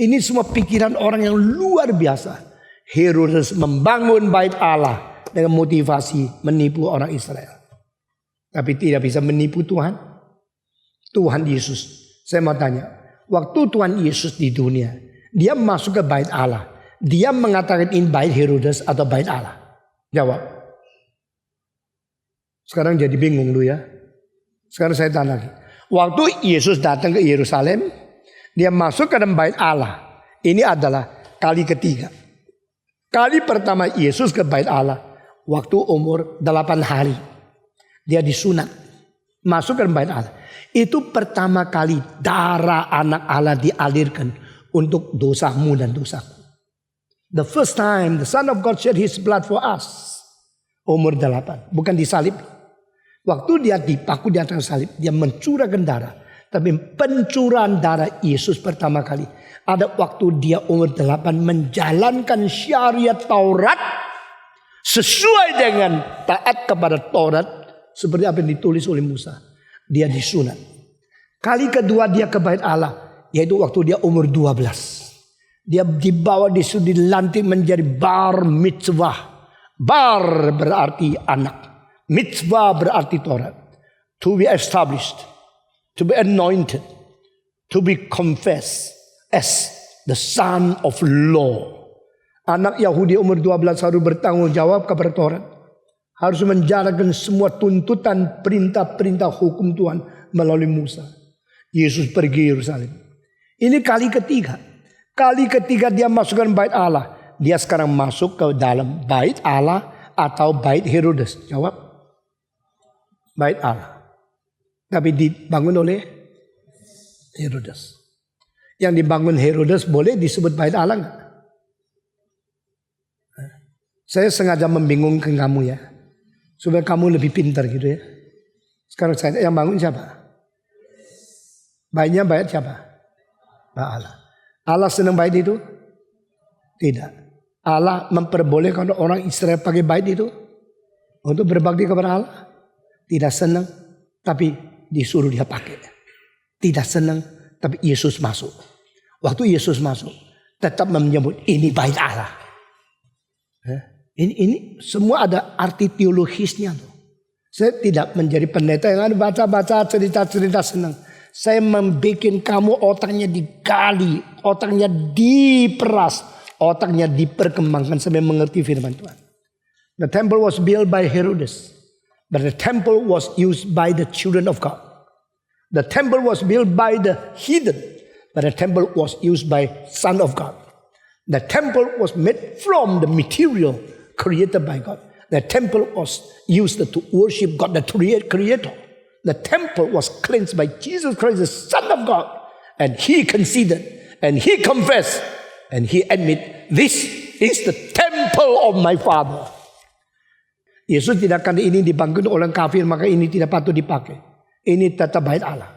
Ini semua pikiran orang yang luar biasa. Herodes membangun bait Allah dengan motivasi menipu orang Israel. Tapi tidak bisa menipu Tuhan. Tuhan Yesus. Saya mau tanya. Waktu Tuhan Yesus di dunia. Dia masuk ke bait Allah. Dia mengatakan ini bait Herodes atau bait Allah? Jawab. Sekarang jadi bingung lu ya. Sekarang saya tanya lagi. Waktu Yesus datang ke Yerusalem, dia masuk ke dalam bait Allah. Ini adalah kali ketiga. Kali pertama Yesus ke bait Allah waktu umur 8 hari. Dia disunat. Masuk ke dalam bait Allah. Itu pertama kali darah anak Allah dialirkan untuk dosamu dan dosaku. The first time the Son of God shed his blood for us. Umur 8. Bukan disalib. Waktu dia dipaku di atas salib. Dia mencurahkan darah. Tapi pencurahan darah Yesus pertama kali. Ada waktu dia umur 8 menjalankan syariat Taurat. Sesuai dengan taat kepada Taurat. Seperti apa yang ditulis oleh Musa. Dia disunat. Kali kedua dia ke bait Allah. Yaitu waktu dia umur 12. Dia dibawa dilantik menjadi bar mitzvah. Bar berarti anak. Mitzvah berarti Taurat. To be established. To be anointed. To be confessed. As the son of law. Anak Yahudi umur 12 harus bertanggung jawab kepada Taurat. Harus menjalankan semua tuntutan perintah-perintah hukum Tuhan melalui Musa. Yesus pergi Yerusalem. Ini kali ketiga. Kali ketiga dia masukkan bait Allah. Dia sekarang masuk ke dalam bait Allah atau bait Herodes. Jawab. Bait Allah. Tapi dibangun oleh Herodes. Yang dibangun Herodes boleh disebut bait Allah enggak? Saya sengaja membingungkan kamu ya. Supaya kamu lebih pintar gitu ya. Sekarang saya yang bangun siapa? Baitnya bait siapa? Allah. Allah senang bait itu? Tidak. Allah memperbolehkan orang Israel pakai bait itu untuk berbakti kepada Allah? Tidak senang, tapi disuruh dia pakai. Tidak senang, tapi Yesus masuk. Waktu Yesus masuk, tetap menyebut ini bait Allah. Ini semua ada arti teologisnya. Saya tidak menjadi pendeta yang ada baca-baca cerita-cerita senang. Saya membuat kamu otaknya digali, otaknya diperas, otaknya diperkembangkan sampai mengerti firman Tuhan. The temple was built by Herodes, but the temple was used by the children of God. The temple was built by the heathen, but the temple was used by Son of God. The temple was made from the material created by God. The temple was used to worship God, the Creator. The temple was cleansed by Jesus Christ, the Son of God. And he considered, and he confessed, and he admitted, this is the temple of my Father. Yesus tidak akan ini dibangun oleh kafir, maka ini tidak patut dipakai. Ini tetap bait Allah.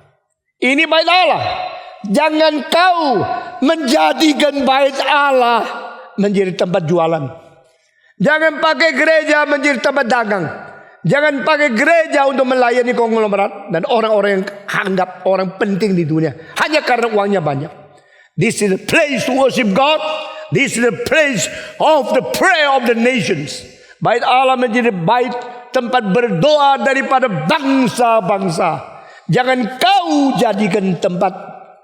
Ini bait Allah. Jangan kau menjadikan bait Allah menjadi tempat jualan. Jangan pakai gereja menjadi tempat dagang. Jangan pakai gereja untuk melayani konglomerat dan orang-orang yang anggap orang penting di dunia hanya karena uangnya banyak. This is the place to worship God. This is the place of the prayer of the nations. Bait Allah menjadi bait tempat berdoa daripada bangsa-bangsa. Jangan kau jadikan tempat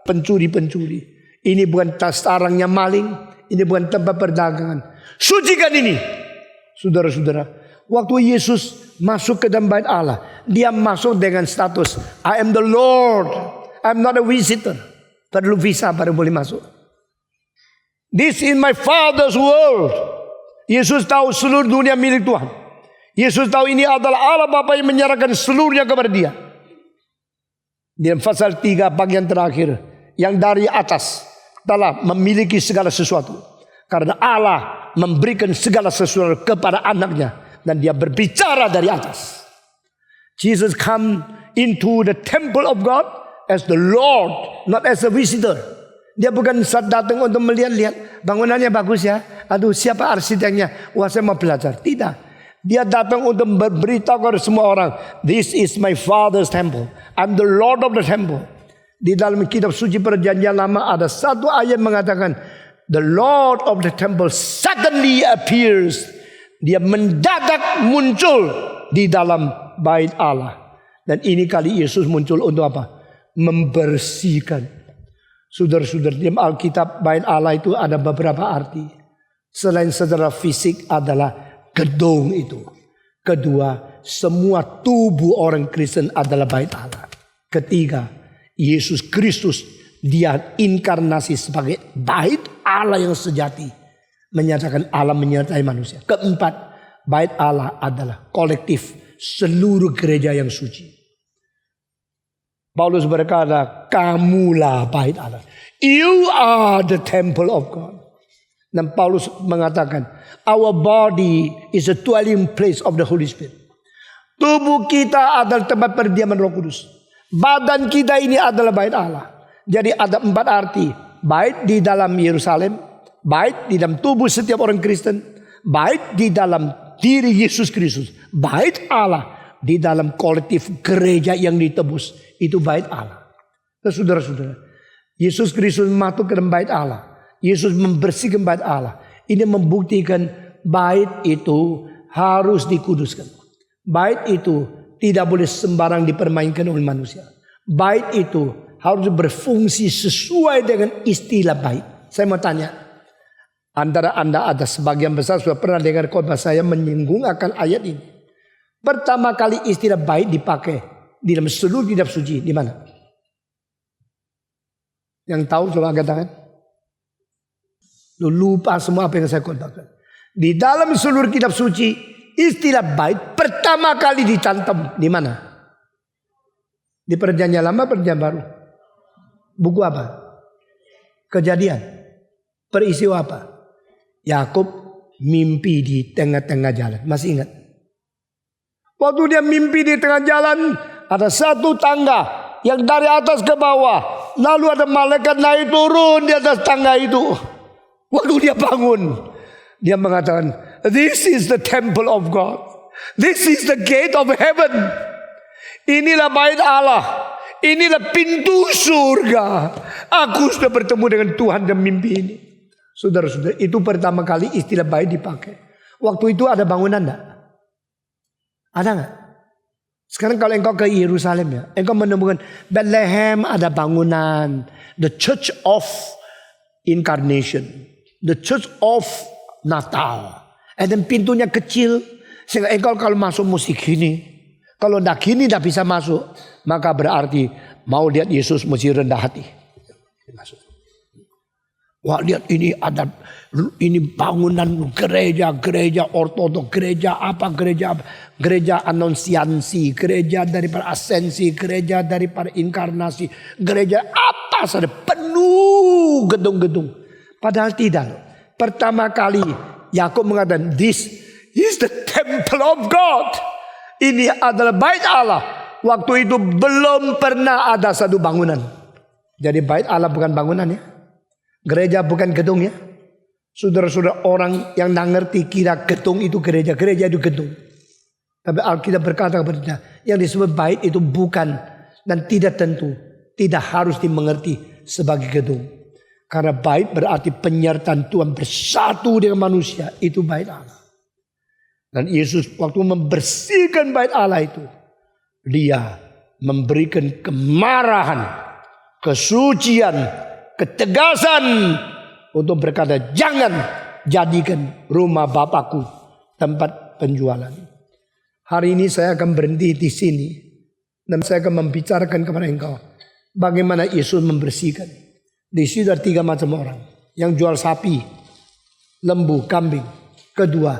pencuri-pencuri. Ini bukan sarangnya maling. Ini bukan tempat perdagangan. Sucikan ini. Saudara-saudara, waktu Yesus masuk ke dalam bait Allah, dia masuk dengan status I am the Lord. I'm not a visitor. Perlu visa baru boleh masuk. This is my Father's world. Yesus tahu seluruh dunia milik Tuhan. Yesus tahu ini adalah Allah Bapa yang menyerahkan seluruhnya kepada dia. Di pasal 3 bagian terakhir, yang dari atas telah memiliki segala sesuatu. Karena Allah memberikan segala sesuatu kepada anaknya. Dan dia berbicara dari atas. Jesus come into the temple of God as the Lord, not as a visitor. Dia bukan datang untuk melihat-lihat. Bangunannya bagus ya. Aduh, siapa arsiteknya? Wah, saya mau belajar. Tidak. Dia datang untuk berberitahu kepada semua orang. This is my Father's temple. I'm the Lord of the temple. Di dalam kitab suci perjanjian lama ada satu ayat mengatakan, the Lord of the temple suddenly appears. Dia mendadak muncul di dalam bait Allah. Dan ini kali Yesus muncul untuk apa? Membersihkan. Saudara-saudara, di Alkitab bait Allah itu ada beberapa arti. Selain secara fisik adalah gedung itu. Kedua, semua tubuh orang Kristen adalah bait Allah. Ketiga, Yesus Kristus, dia inkarnasi sebagai bait Allah yang sejati. Menyatakan Allah menyertai manusia. Keempat, bait Allah adalah kolektif seluruh gereja yang suci. Paulus berkata, kamulah bait Allah. You are the temple of God. Dan Paulus mengatakan, our body is a dwelling place of the Holy Spirit. Tubuh kita adalah tempat perdiaman Roh Kudus. Badan kita ini adalah bait Allah. Jadi ada 4 arti. Bait di dalam Yerusalem, bait di dalam tubuh setiap orang Kristen, bait di dalam diri Yesus Kristus, bait Allah di dalam kolektif gereja yang ditebus. Itu bait Allah. Nah, saudara-saudara, Yesus Kristus masuk ke dalam bait Allah. Yesus membersihkan bait Allah. Ini membuktikan bait itu harus dikuduskan. Bait itu tidak boleh sembarang dipermainkan oleh manusia. Bait itu harus berfungsi sesuai dengan istilah bait. Saya mau tanya, antara Anda ada sebagian besar sudah pernah dengar khotbah saya menyinggung akan ayat ini. Pertama kali istilah bait dipakai di dalam seluruh kitab suci di mana? Yang tahu coba angkat tangan. Lu lupa semua apa yang saya katakan. Di dalam seluruh kitab suci istilah bait pertama kali dicantum di mana? Di Perjanjian Lama, Perjanjian Baru. Buku apa? Kejadian. Peristiwa apa? Yakub mimpi di tengah-tengah jalan. Masih ingat? Waktu dia mimpi di tengah jalan, ada satu tangga yang dari atas ke bawah. Lalu ada malaikat naik turun di atas tangga itu. Waktu dia bangun, dia mengatakan, this is the temple of God. This is the gate of heaven. Inilah bait Allah. Inilah pintu surga. Aku sudah bertemu dengan Tuhan dalam mimpi ini. Saudara-saudara, itu pertama kali istilah bait dipakai. Waktu itu ada bangunan enggak? Ada enggak? Sekarang kalau engkau ke Yerusalem ya, engkau menemukan Bethlehem ada bangunan, the Church of Incarnation, the Church of Natal. Dan pintunya kecil, sehingga engkau kalau masuk mesti gini. Kalau tidak gini tidak bisa masuk, maka berarti mau lihat Yesus mesti rendah hati. Wah, lihat ini ada ini bangunan gereja ortodok, gereja anonsiansi, gereja daripada asensi, gereja daripada inkarnasi, gereja apa saja penuh gedung-gedung. Padahal tidak. Pertama kali Yakub mengatakan, this is the temple of God. Ini adalah bait Allah. Waktu itu belum pernah ada satu bangunan. Jadi bait Allah bukan bangunan ya. Gereja bukan gedung ya. Saudara-saudara, orang yang tidak ngerti kira gedung itu gereja. Gereja itu gedung. Tapi Alkitab berkata kepada kita, yang disebut bait itu bukan dan tidak tentu. Tidak harus dimengerti sebagai gedung. Karena bait berarti penyertaan Tuhan bersatu dengan manusia. Itu bait Allah. Dan Yesus waktu membersihkan bait Allah itu, dia memberikan kemarahan, kesucian, ketegasan untuk berkata, jangan jadikan rumah Bapakku tempat penjualan. Hari ini saya akan berhenti di sini dan saya akan membicarakan kepada engkau bagaimana Yesus membersihkan. Di sini ada 3 macam orang. Yang jual sapi, lembu, kambing. Kedua,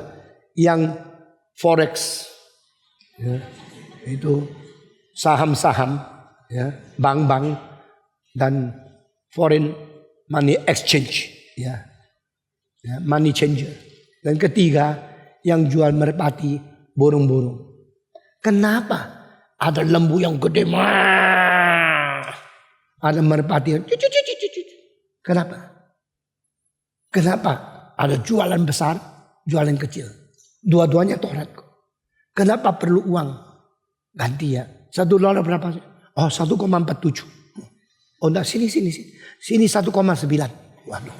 yang forex, ya, itu saham-saham, ya, bank-bank dan foreign money exchange, ya, money changer. Dan ketiga, yang jual merpati, burung-burung. Kenapa ada lembu yang gede, ada merpati yang kenapa? Kenapa ada jualan besar, jualan kecil? Dua-duanya Taurat. Kenapa perlu uang? Ganti ya. $1 berapa? Oh, 1,47. Oh enggak, sini. Sini 1,9. Waduh.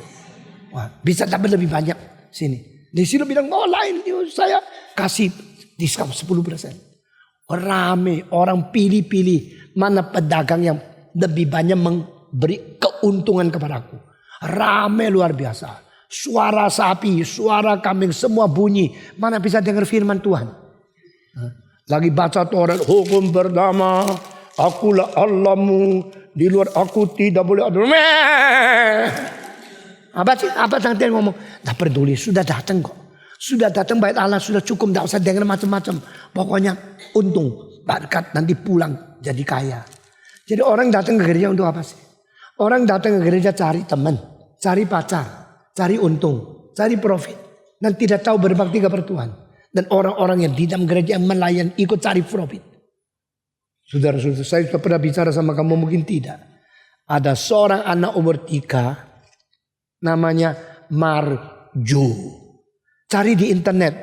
Wah, bisa dapat lebih banyak. Sini. Di sini bilang, oh lain. Saya kasih diskon 10%. Rame. Orang pilih-pilih. Mana pedagang yang lebih banyak memberi keuntungan kepadaku. Rame luar biasa. Suara sapi, suara kambing, semua bunyi. Mana bisa dengar firman Tuhan? Lagi baca Taurat, hukum pertama, akulah Allahmu, di luar aku tidak boleh ada. Apa yang ngomong? Tak peduli, sudah datang kok. Sudah datang bait Allah, sudah cukup, tidak usah dengar macam-macam. Pokoknya untung, berkat, nanti pulang jadi kaya. Jadi orang datang ke gereja untuk apa sih? Orang datang ke gereja cari teman, cari pacar, cari untung, cari profit. Dan tidak tahu berbakti kepada Tuhan. Dan orang-orang yang di dalam gereja yang melayani ikut cari profit. Saudara-saudara, saya sudah pernah bicara sama kamu, mungkin tidak. Ada seorang anak umur 3. Namanya Marju. Cari di internet.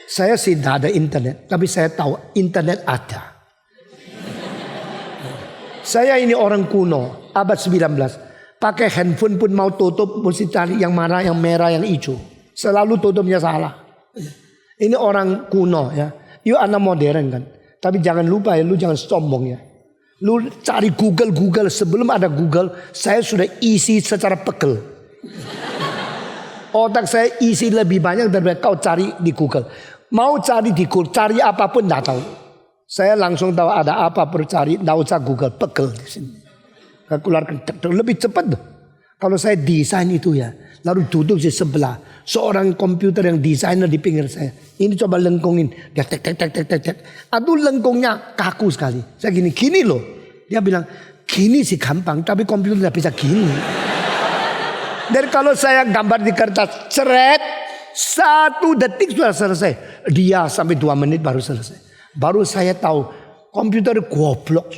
Saya sih tidak ada internet. Tapi saya tahu internet ada. Saya ini orang kuno. Abad 19. Pakai handphone pun mau tutup. Mesti cari yang mana, yang merah, yang hijau. Selalu tutupnya salah. Ini orang kuno ya. Yuk anak modern kan. Tapi jangan lupa ya, lu jangan sombong ya. Lu cari Google. Sebelum ada Google, saya sudah isi secara pekel. Otak saya isi lebih banyak daripada kau cari di Google. Mau cari di Google, cari apapun tidak tahu. Saya langsung tahu ada apa perlu cari, tidak usah Google, pekel di sini. Keluarkan lebih cepat tuh. Kalau saya desain itu ya, lalu duduk di sebelah seorang komputer yang desainer di pinggir saya. Ini coba lengkungin, dia tek. Aduh lengkungnya kaku sekali. Saya gini loh. Dia bilang gini sih gampang, tapi komputer tidak bisa gini. Dan kalau saya gambar di kertas, ceret, 1 detik sudah selesai. Dia sampai 2 menit baru selesai. Baru saya tahu komputer goblok.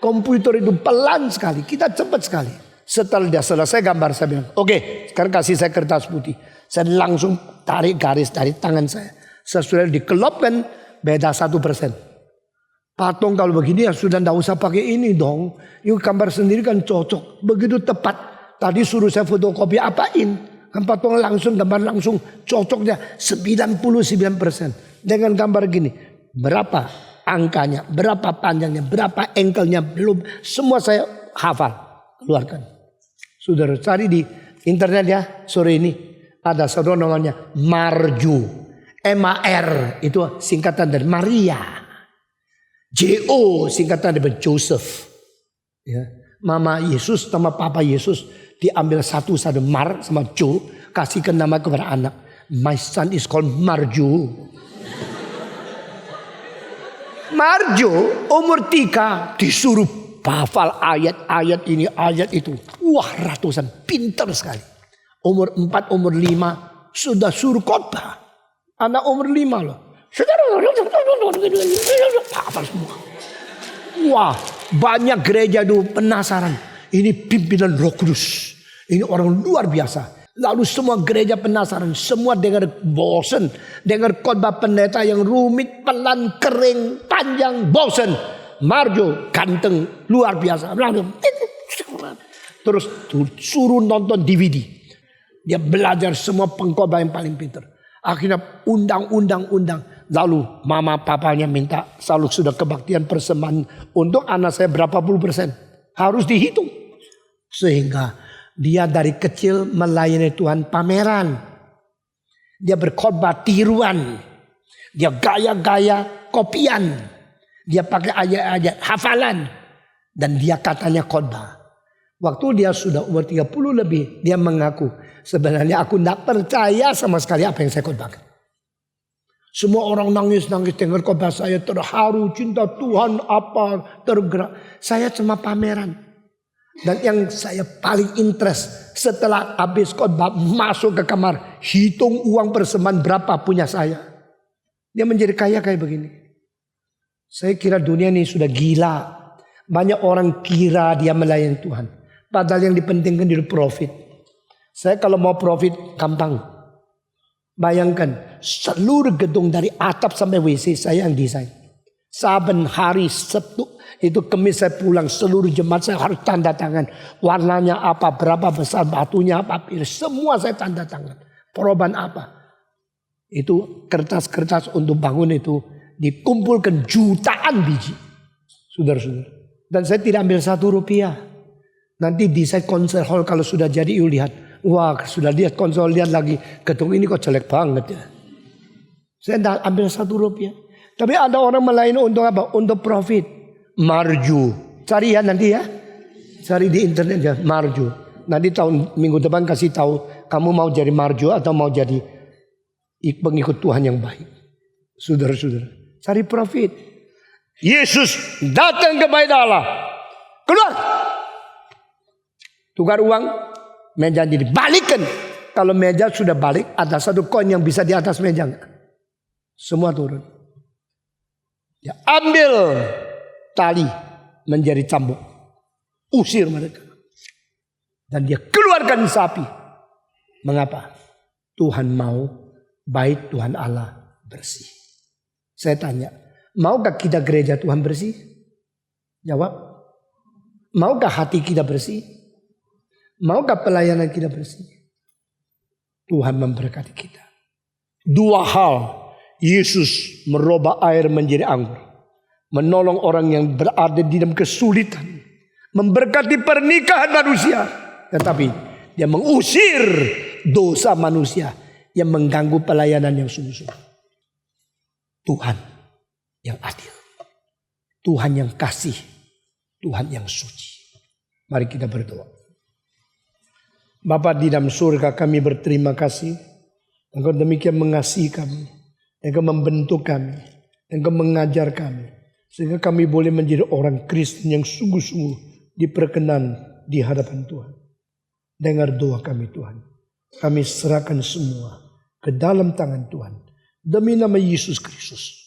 Komputer itu pelan sekali, kita cepat sekali. Setelah dia selesai gambar, saya bilang, oke, sekarang kasih saya kertas putih. Saya langsung tarik garis dari tangan saya. Saya sudah dikelopkan, beda 1%. Patung kalau begini ya sudah tidak usah pakai ini dong. Yuk gambar sendiri kan cocok, begitu tepat. Tadi suruh saya fotokopi apain. Kan patung langsung, gambar langsung cocoknya 99%. Dengan gambar gini, berapa angkanya, berapa panjangnya, berapa engkelnya, belum. Semua saya hafal, keluarkan. Saudara cari di internet ya, sore ini. Ada saudara namanya Marju. M-A-R itu singkatan dari Maria. J-O singkatan dari Joseph. Ya. Mama Yesus sama Papa Yesus diambil satu Mar sama Jo, kasihkan nama kepada anak. My son is called Marju. Marju umur 3 disuruh hafal ayat-ayat ini, ayat itu. Wah, ratusan, pintar sekali. Umur 4, umur 5 sudah suruh khotbah. Anak umur 5 loh. Apa semua. Wah, banyak gereja itu penasaran. Ini pimpinan Roh Kudus. Ini orang luar biasa. Lalu semua gereja penasaran. Semua dengar bosen. Dengar khotbah pendeta yang rumit, pelan, kering, panjang, bosen. Marjo, ganteng, luar biasa. Terus suruh nonton DVD. Dia belajar semua pengkhotbah yang paling pintar. Akhirnya undang. Lalu mama papanya minta selalu sudah kebaktian persembahan untuk anak saya berapa puluh persen. Harus dihitung. Sehingga dia dari kecil melayani Tuhan pameran. Dia berkhotbah tiruan. Dia gaya-gaya kopian. Dia pakai ayat-ayat hafalan. Dan dia katanya khotbah. Waktu dia sudah umur 30 lebih. Dia mengaku. Sebenarnya aku tidak percaya sama sekali apa yang saya khotbahkan. Semua orang nangis-nangis dengar khotbah saya, terharu, cinta Tuhan apa, tergerak. Saya cuma pameran. Dan yang saya paling interest setelah habis khotbah masuk ke kamar, hitung uang persembahan berapa punya saya. Dia menjadi kaya kayak begini. Saya kira dunia ini sudah gila. Banyak orang kira dia melayani Tuhan. Padahal yang dipentingkan di profit. Saya kalau mau profit gampang. Bayangkan seluruh gedung dari atap sampai WC saya yang desain. Saben hari Sabtu itu Kamis saya pulang, seluruh jemaat saya harus tanda tangan. Warnanya apa, berapa besar batunya apa, semua saya tanda tangan. Perubahan apa. Itu kertas-kertas untuk bangun itu dikumpulkan jutaan biji. Saudara-saudara. Dan saya tidak ambil Rp1. Nanti desain konser hall kalau sudah jadi yuk lihat. Wah, sudah lihat konsol, lihat lagi. Gedung ini kok jelek banget ya. Saya tidak ambil Rp1. Tapi ada orang melayani untuk apa? Untuk profit. Marju. Cari ya nanti ya. Cari di internet ya. Marju. Nanti minggu depan kasih tahu. Kamu mau jadi marju atau mau jadi pengikut Tuhan yang baik. Saudara-saudara. Cari profit. Yesus datang ke bait Allah. Keluar. Tukar uang. Meja dibalikkan. Kalau meja sudah balik, ada satu koin yang bisa di atas meja. Semua turun. Dia ambil tali menjadi cambuk. Usir mereka. Dan dia keluarkan sapi. Mengapa? Tuhan mau bait Tuhan Allah bersih. Saya tanya, maukah kita gereja Tuhan bersih? Jawab. Maukah hati kita bersih? Maukah pelayanan kita bersih? Tuhan memberkati kita. Dua hal. Yesus merubah air menjadi anggur. Menolong orang yang berada di dalam kesulitan. Memberkati pernikahan manusia. Tetapi dia mengusir dosa manusia yang mengganggu pelayanan yang sungguh-sungguh. Tuhan yang adil. Tuhan yang kasih. Tuhan yang suci. Mari kita berdoa. Bapa di dalam surga, kami berterima kasih. Engkau demikian mengasihi kami. Engkau membentuk kami. Engkau mengajar kami. Sehingga kami boleh menjadi orang Kristen yang sungguh-sungguh diperkenan di hadapan Tuhan. Dengar doa kami Tuhan. Kami serahkan semua ke dalam tangan Tuhan. Demi nama Yesus Kristus.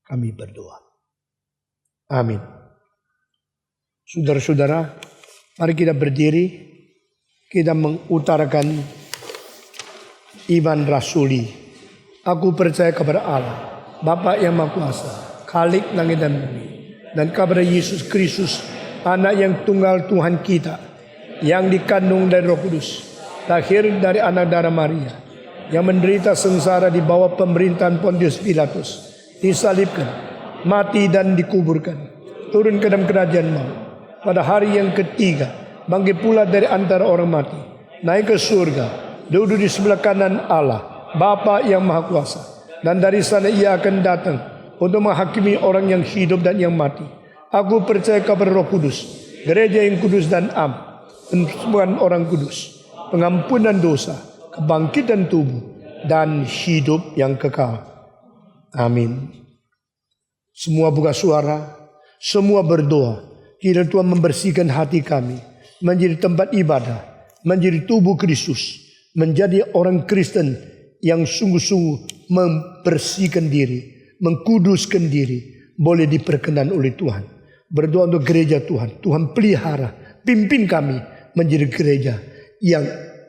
Kami berdoa. Amin. Saudara-saudara, mari kita berdiri. Kita mengutarakan iman rasuli. Aku percaya kepada Allah, Bapa yang Maha Kuasa, Khalik langit dan bumi, dan kepada Yesus Kristus, Anak yang tunggal Tuhan kita, yang dikandung dari Roh Kudus, lahir dari anak darah Maria, yang menderita sengsara di bawah pemerintahan Pontius Pilatus, disalibkan, mati dan dikuburkan, turun ke dalam kerajaan maut, pada hari yang ketiga bangkit pula dari antara orang mati, naik ke surga, duduk di sebelah kanan Allah, Bapa yang Maha Kuasa. Dan dari sana ia akan datang untuk menghakimi orang yang hidup dan yang mati. Aku percaya kepada Roh Kudus, gereja yang kudus dan am, pensembuhan orang kudus, pengampunan dosa, kebangkitan tubuh, dan hidup yang kekal. Amin. Semua buka suara, semua berdoa. Kiranya Tuhan membersihkan hati kami menjadi tempat ibadah, menjadi tubuh Kristus, menjadi orang Kristen yang sungguh-sungguh membersihkan diri, mengkuduskan diri, boleh diperkenan oleh Tuhan. Berdoa untuk gereja Tuhan. Tuhan pelihara, pimpin kami menjadi gereja yang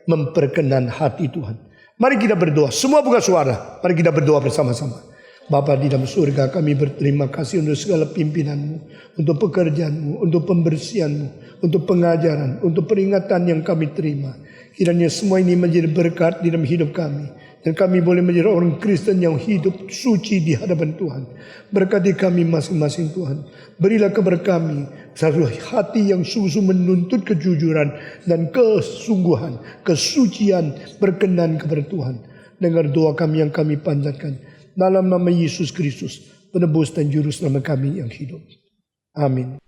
memperkenan hati Tuhan. Mari kita berdoa. Semua buka suara. Mari kita berdoa bersama-sama. Bapa di dalam surga, kami berterima kasih untuk segala pimpinanmu, untuk pekerjaanmu, untuk pembersihanmu, untuk pengajaran, untuk peringatan yang kami terima. Kiranya semua ini menjadi berkat di dalam hidup kami. Dan kami boleh menjadi orang Kristen yang hidup suci di hadapan Tuhan. Berkati kami masing-masing Tuhan. Berilah kepada kami satu hati yang sungguh menuntut kejujuran dan kesungguhan, kesucian berkenan kepada Tuhan. Dengar doa kami yang kami panjatkan. Dalam nama Yesus Kristus, penebus dan juru selamat kami yang hidup. Amin.